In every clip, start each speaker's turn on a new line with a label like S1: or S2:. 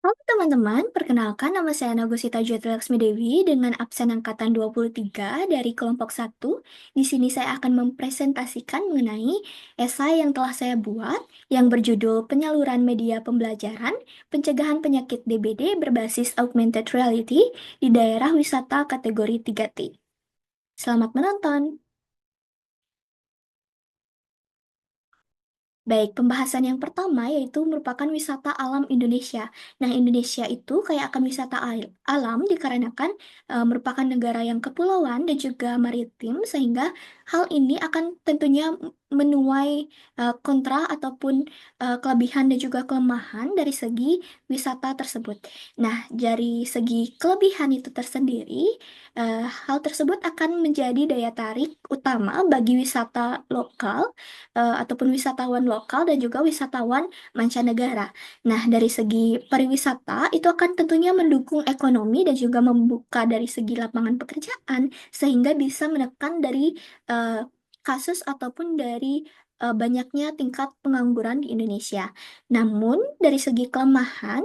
S1: Halo teman-teman, perkenalkan nama saya Nagusita Jyotilaksmi Dewi dengan absen angkatan 23 dari kelompok 1. Di sini saya akan mempresentasikan mengenai esai yang telah saya buat yang berjudul Penyaluran Media Pembelajaran, Pencegahan Penyakit DBD berbasis Augmented Reality di Daerah Wisata kategori 3T. Selamat menonton! Baik, pembahasan yang pertama yaitu merupakan wisata alam Indonesia. Nah, Indonesia itu kayak akan wisata alam dikarenakan merupakan negara yang kepulauan dan juga maritim, sehingga hal ini akan tentunya menuai kontra ataupun kelebihan dan juga kelemahan dari segi wisata tersebut. Nah, dari segi kelebihan itu tersendiri, hal tersebut akan menjadi daya tarik utama bagi wisata lokal ataupun wisatawan lokal dan juga wisatawan mancanegara. Nah, dari segi pariwisata itu akan tentunya mendukung ekonomi dan juga membuka dari segi lapangan pekerjaan sehingga bisa menekan dari eh, kasus ataupun dari banyaknya tingkat pengangguran di Indonesia. Namun dari segi kelemahan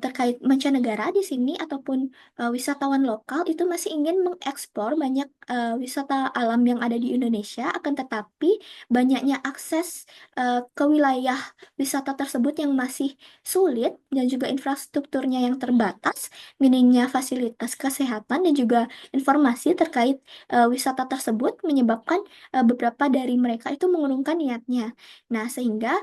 S1: terkait mancanegara di sini ataupun wisatawan lokal itu masih ingin mengekspor banyak wisata alam yang ada di Indonesia, akan tetapi banyaknya akses ke wilayah wisata tersebut yang masih sulit dan juga infrastrukturnya yang terbatas, minimnya fasilitas kesehatan dan juga informasi terkait wisata tersebut menyebabkan beberapa dari mereka itu mengurungkan niatnya. Nah, sehingga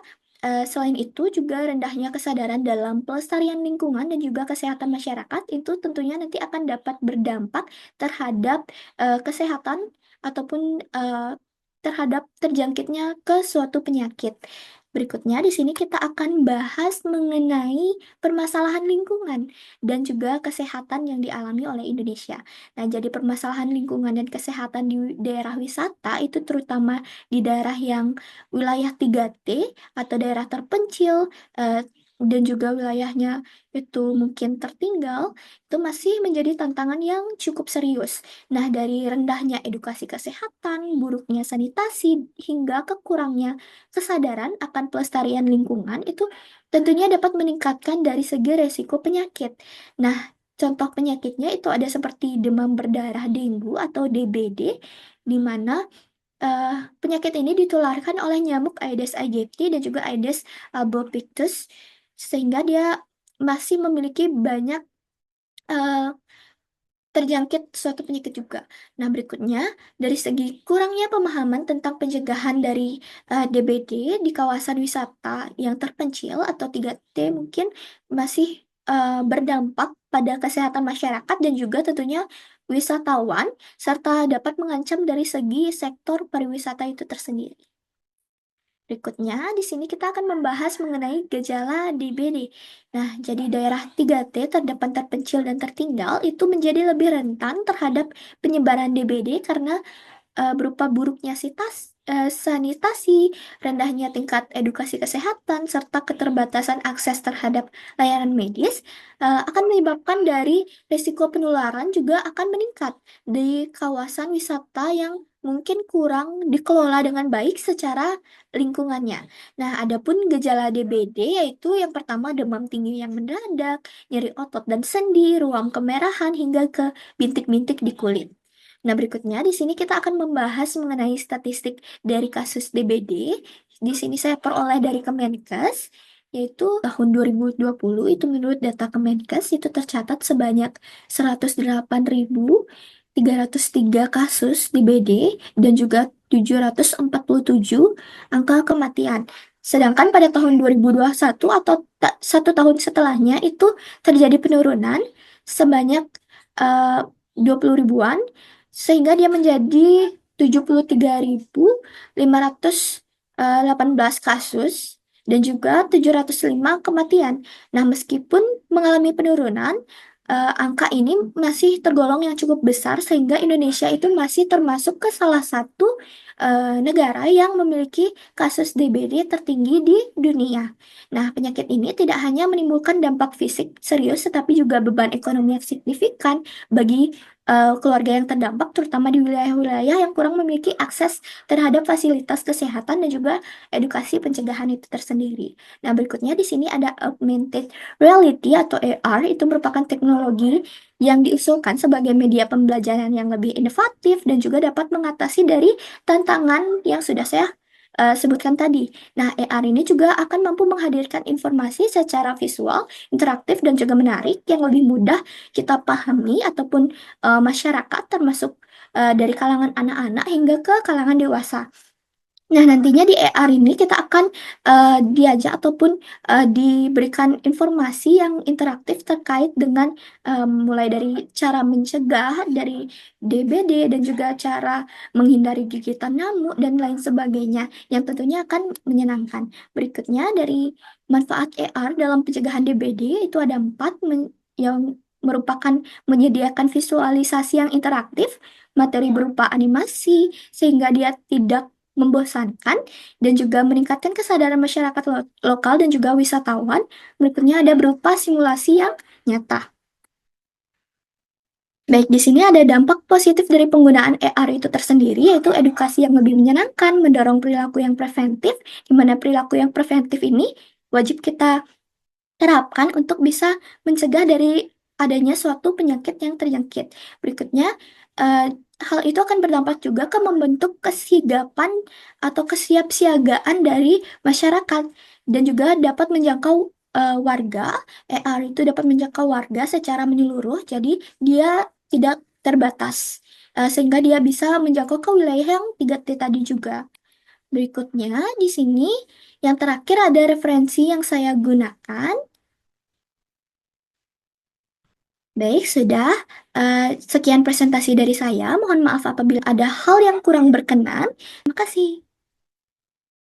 S1: selain itu juga rendahnya kesadaran dalam pelestarian lingkungan dan juga kesehatan masyarakat itu tentunya nanti akan dapat berdampak terhadap kesehatan ataupun terhadap terjangkitnya ke suatu penyakit. Berikutnya, di sini kita akan bahas mengenai permasalahan lingkungan dan juga kesehatan yang dialami oleh Indonesia. Nah, jadi permasalahan lingkungan dan kesehatan di daerah wisata itu terutama di daerah yang wilayah 3T atau daerah terpencil dan juga wilayahnya itu mungkin tertinggal, itu masih menjadi tantangan yang cukup serius. Nah, dari rendahnya edukasi kesehatan, buruknya sanitasi, hingga kekurangnya kesadaran akan pelestarian lingkungan itu tentunya dapat meningkatkan dari segi resiko penyakit. Nah, contoh penyakitnya itu ada seperti demam berdarah dengue atau DBD, di mana penyakit ini ditularkan oleh nyamuk Aedes aegypti dan juga Aedes albopictus, sehingga dia masih memiliki banyak eh, terjangkit suatu penyakit juga. Nah, berikutnya, dari segi kurangnya pemahaman tentang pencegahan dari DBD di kawasan wisata yang terpencil atau 3T mungkin masih berdampak pada kesehatan masyarakat dan juga tentunya wisatawan, serta dapat mengancam dari segi sektor pariwisata itu tersendiri. Berikutnya, di sini kita akan membahas mengenai gejala DBD. Nah, jadi daerah 3T terdepan, terpencil, dan tertinggal itu menjadi lebih rentan terhadap penyebaran DBD karena berupa buruknya sanitasi, rendahnya tingkat edukasi kesehatan, serta keterbatasan akses terhadap layanan medis akan menyebabkan dari risiko penularan juga akan meningkat di kawasan wisata yang mungkin kurang dikelola dengan baik secara lingkungannya. Nah, adapun gejala DBD yaitu yang pertama demam tinggi yang mendadak, nyeri otot dan sendi, ruam kemerahan hingga ke bintik-bintik di kulit. Nah, berikutnya di sini kita akan membahas mengenai statistik dari kasus DBD. Di sini saya peroleh dari Kemenkes, yaitu tahun 2020 itu menurut data Kemenkes itu tercatat sebanyak 108.303 kasus DBD dan juga 747 angka kematian. Sedangkan pada tahun 2021 atau satu tahun setelahnya itu terjadi penurunan sebanyak eh, 20 ribuan sehingga dia menjadi 73.518 kasus dan juga 705 kematian. Nah, meskipun mengalami penurunan, angka ini masih tergolong yang cukup besar sehingga Indonesia itu masih termasuk ke salah satu negara yang memiliki kasus DBD tertinggi di dunia. Nah, penyakit ini tidak hanya menimbulkan dampak fisik serius, tetapi juga beban ekonomi yang signifikan bagi keluarga yang terdampak, terutama di wilayah-wilayah yang kurang memiliki akses terhadap fasilitas kesehatan dan juga edukasi pencegahan itu tersendiri. Nah, berikutnya di sini ada augmented reality atau AR, itu merupakan teknologi yang diusulkan sebagai media pembelajaran yang lebih inovatif dan juga dapat mengatasi dari tantangan yang sudah saya sebutkan tadi. Nah, AR ini juga akan mampu menghadirkan informasi secara visual, interaktif, dan juga menarik yang lebih mudah kita pahami ataupun masyarakat termasuk dari kalangan anak-anak hingga ke kalangan dewasa. Nah, nantinya di AR ini kita akan diajak ataupun diberikan informasi yang interaktif terkait dengan mulai dari cara mencegah dari DBD dan juga cara menghindari gigitan nyamuk dan lain sebagainya yang tentunya akan menyenangkan. Berikutnya dari manfaat AR dalam pencegahan DBD itu ada empat yang merupakan menyediakan visualisasi yang interaktif, materi berupa animasi, sehingga dia tidak membosankan dan juga meningkatkan kesadaran masyarakat lokal dan juga wisatawan. Berikutnya ada berupa simulasi yang nyata. Baik, di sini ada dampak positif dari penggunaan AR itu tersendiri, yaitu edukasi yang lebih menyenangkan, mendorong perilaku yang preventif, di mana perilaku yang preventif ini wajib kita terapkan untuk bisa mencegah dari adanya suatu penyakit yang terjangkit. Berikutnya, eh, hal itu akan berdampak juga ke membentuk kesigapan atau kesiapsiagaan dari masyarakat dan juga dapat menjangkau warga. ER itu dapat menjangkau warga secara menyeluruh, jadi dia tidak terbatas, sehingga dia bisa menjangkau ke wilayah yang tiga t tadi juga. Berikutnya, di sini yang terakhir ada referensi yang saya gunakan. Baik, sudah. Sekian presentasi dari saya. Mohon maaf apabila ada hal yang kurang berkenan. Terima kasih.